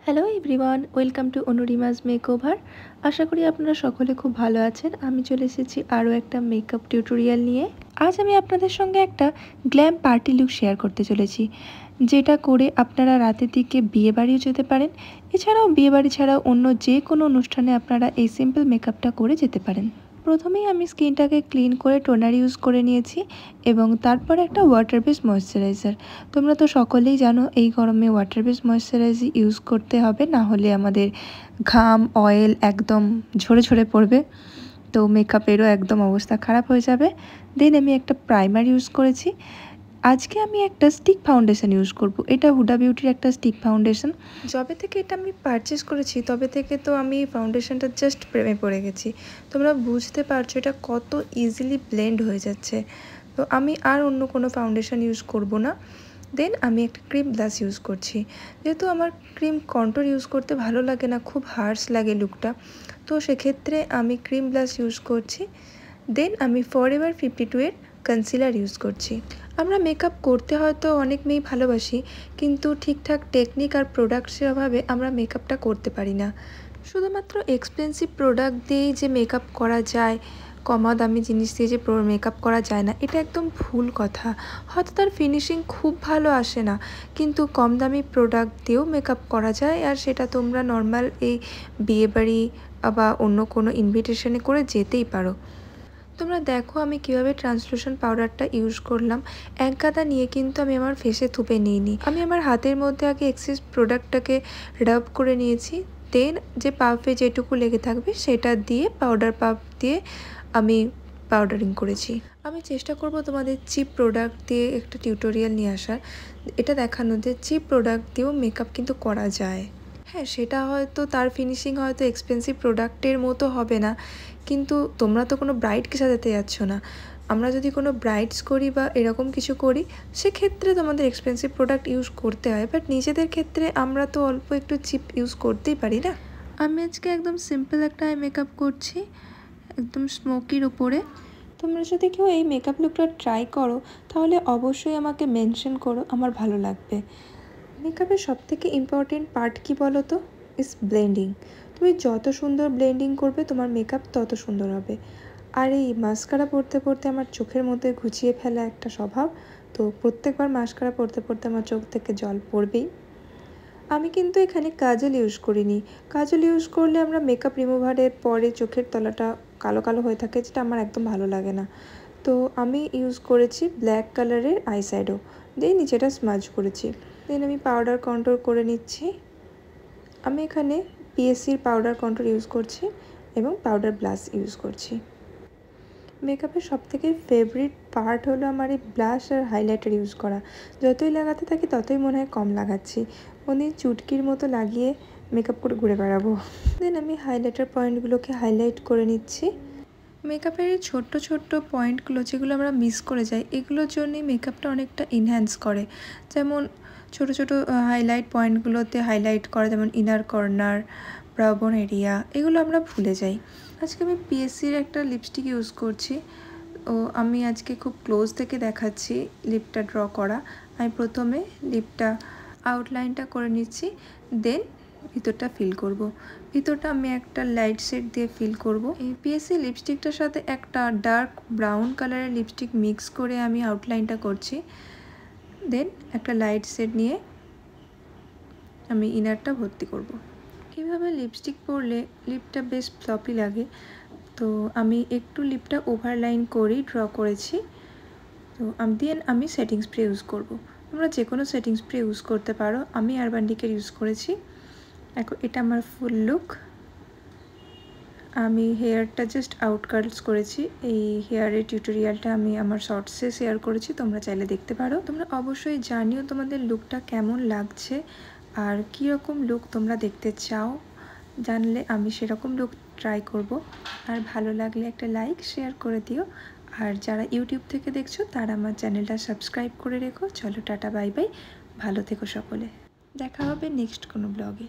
Hello everyone, welcome to Anurima's makeover. আশা করি আপনারা সকলে খুব ভালো আছেন। আমি চলে এসেছি আরও একটা মেকআপ টিউটোরিয়াল নিয়ে। আজ আমি আপনাদের সঙ্গে একটা গ্ল্যাম পার্টি লুক শেয়ার করতে চলেছি, যেটা করে আপনারা রাতের দিকে বিয়েবাড়িও যেতে পারেন। এছাড়াও বিয়েবাড়ি ছাড়াও অন্য যে কোনো অনুষ্ঠানে আপনারা এই সিম্পল মেকআপটা করে যেতে পারেন। প্রথমেই আমি স্কিনটাকে ক্লিন করে টোনার ইউজ করে নিয়েছি এবং তারপরে একটা ওয়াটার বেস ময়শ্চারাইজার। তোমরা তো সকলেই জানো এই গরমে ওয়াটার বেস ময়শ্চারাইজার ইউজ করতে হবে, না হলে আমাদের ঘাম অয়েল একদম ঝরে ঝরে পড়বে, তো মেকআপেরও একদম অবস্থা খারাপ হয়ে যাবে। দেন আমি একটা প্রাইমার ইউজ করেছি। আজকে আমি একটা স্টিক ফাউন্ডেশন ইউজ করব। এটা হুডা বিউটির একটা স্টিক ফাউন্ডেশন। যবে থেকে এটা আমি পারচেস করেছি তবে থেকে তো আমি ফাউন্ডেশনটা জাস্ট প্রেমে পড়ে গেছি। তোমরা বুঝতে পারছো এটা কত ইজিলি ব্লেন্ড হয়ে যাচ্ছে। তো আমি আর অন্য কোনো ফাউন্ডেশন ইউজ করব না। দেন আমি একটা ক্রিম ব্লাশ ইউজ করছি। যেহেতু আমার ক্রিম কন্ট্রোল ইউজ করতে ভালো লাগে না, খুব হার্শ লাগে লুকটা, তো সেক্ষেত্রে আমি ক্রিম ব্লাশ ইউজ করছি। দেন আমি ফরএভার 52 এর কনসিলার ইউজ করছি। আমরা মেকআপ করতে হয়তো অনেক মেয়েই ভালোবাসি, কিন্তু ঠিকঠাক টেকনিক আর প্রোডাক্টসের অভাবে আমরা মেকআপটা করতে পারি না। শুধুমাত্র এক্সপেন্সিভ প্রোডাক্ট দিয়েই যে মেকআপ করা যায়, কমা দামি জিনিস দিয়ে যে মেকআপ করা যায় না, এটা একদম ভুল কথা। হয়তো তার ফিনিশিং খুব ভালো আসে না, কিন্তু কম দামি প্রোডাক্ট দিয়েও মেকআপ করা যায়। আর সেটা তোমরা নর্মাল এই বিয়েবাড়ি বা অন্য কোনো ইনভিটেশনে করে যেতেই পারো। তোমরা দেখো আমি কিভাবে ট্রান্সলুশন পাউডারটা ইউজ করলাম। এক গাদা নিয়ে কিন্তু আমি আমার ফেসে থুপে নিইনি। আমি আমার হাতের মধ্যে আগে এক্সেস প্রোডাক্টটাকে রাব করে নিয়েছি। দেন যে পাফে যেটুকু লেগে থাকবে সেটা দিয়ে পাউডার পাফ দিয়ে আমি পাউডারিং করেছি। আমি চেষ্টা করব তোমাদের চিপ প্রোডাক্ট দিয়ে একটা টিউটোরিয়াল নিয়ে আসার, এটা দেখানো যে চিপ প্রোডাক্ট দিয়েও মেকআপ কিন্তু করা যায়। হ্যাঁ, সেটা হয়তো তার ফিনিশিং হয়তো এক্সপেন্সিভ প্রোডাক্টের মতো হবে না, কিন্তু তোমরা তো কোনো ব্রাইডকে সাজাতে যাচ্ছ না। আমরা যদি কোনো ব্রাইডস করি বা এরকম কিছু করি, সেক্ষেত্রে তোমাদের এক্সপেন্সিভ প্রোডাক্ট ইউজ করতে হয়, বাট নিজেদের ক্ষেত্রে আমরা তো অল্প একটু চিপ ইউজ করতেই পারি না। আমি আজকে একদম সিম্পল একটা আই মেকআপ করছি, একদম স্মোকির উপরে। তোমরা যদি কেউ এই মেকআপ লুকটা ট্রাই করো তাহলে অবশ্যই আমাকে মেনশন করো, আমার ভালো লাগবে। মেকআপের সবথেকে ইম্পর্টেন্ট পার্ট কী বলো তো? Is blending. তুমি যত সুন্দর ব্লেন্ডিং করবে তোমার মেকআপ তত সুন্দর হবে। আর এই মাস্কারা পরতে পরতে আমার চোখের মধ্যে ঘুচিয়ে ফেলা একটা স্বভাব, তো প্রত্যেকবার মাস্কারা পরতে পরতে আমার চোখ থেকে জল পড়বেই। আমি কিন্তু এখানে কাজল ইউজ করিনি। কাজল ইউজ করলে আমরা মেকআপ রিমুভারের পরে চোখের তলাটা কালো কালো হয়ে থাকে, যেটা আমার একদম ভালো লাগে না। তো আমি ইউজ করেছি ব্ল্যাক কালারের আইশ্যাডো দিয়ে নিচেটা স্মাজ করেছি। দেন আমি পাউডার কন্ট্রোল করে নিচ্ছি। আমি এখানে পিএসসির পাউডার কন্ট্রোল ইউজ করছি এবং পাউডার ব্লাশ ইউজ করছি। মেকআপের সবথেকে ফেভারিট পার্ট হলো আমার এই ব্লাশ আর হাইলাইটার ইউজ করা। যতই লাগাতে থাকি ততই মনে হয় কম লাগাচ্ছি, মনে চুটকির মতো লাগিয়ে মেকআপ করে ঘুরে বেড়াবো। দেন আমি হাইলাইটার পয়েন্টগুলোকে হাইলাইট করে নিচ্ছি। মেকআপের এই ছোট্ট ছোট্ট পয়েন্টগুলো যেগুলো আমরা মিস করে যাই, এগুলোর জন্যই মেকআপটা অনেকটা এনহ্যান্স করে। যেমন ছোট ছোট হাইলাইট পয়েন্টগুলোতে হাইলাইট করা, যেমন ইনার কর্নার, ব্রাউন এরিয়া, এগুলো আমরা ভুলে যাই। আজকে আমি পিএসসির একটা লিপস্টিক ইউজ করছি। ও আমি আজকে খুব ক্লোজ থেকে দেখাচ্ছি লিপটা ড্র করা। আমি প্রথমে লিপটা আউটলাইনটা করে নিচ্ছি, দেন ভিতরটা ফিল করব। ভিতরটা আমি একটা লাইট শেড দিয়ে ফিল করব। এই পিএসসি লিপস্টিকটার সাথে একটা ডার্ক ব্রাউন কালারের লিপস্টিক মিক্স করে আমি আউটলাইনটা করছি। দেন একটা লাইট শেড নিয়ে আমি ইনারটা ভর্তি করব। এইভাবে লিপস্টিক পরলে লিপটা বেশ ফ্লপি লাগে, তো আমি একটু লিপটা ওভারলাইন করেই ড্র করেছি। তো আমি সেটিং স্প্রে ইউজ করব। তোমরা যে কোনো সেটিং স্প্রে ইউজ করতে পারো, আমি আরবান ডিকের ইউজ করেছি। দেখো এটা আমার ফুল লুক। আমি হেয়ারটা জাস্ট আউট কার্লস করেছি। এই হেয়ারের টিউটোরিয়ালটা আমি আমার শর্টসে শেয়ার করেছি, তোমরা চাইলে দেখতে পারো। তোমরা অবশ্যই জানিও তোমাদের লুকটা কেমন লাগছে আর কীরকম লুক তোমরা দেখতে চাও। জানলে আমি সেরকম লুক ট্রাই করব। আর ভালো লাগলে একটা লাইক শেয়ার করে দিও। আর যারা ইউটিউব থেকে দেখছো তারা আমার চ্যানেলটা সাবস্ক্রাইব করে রেখো। চলো টাটা বাই বাই, ভালো থেকো সকলে, দেখা হবে নেক্সট কোনো ব্লগে।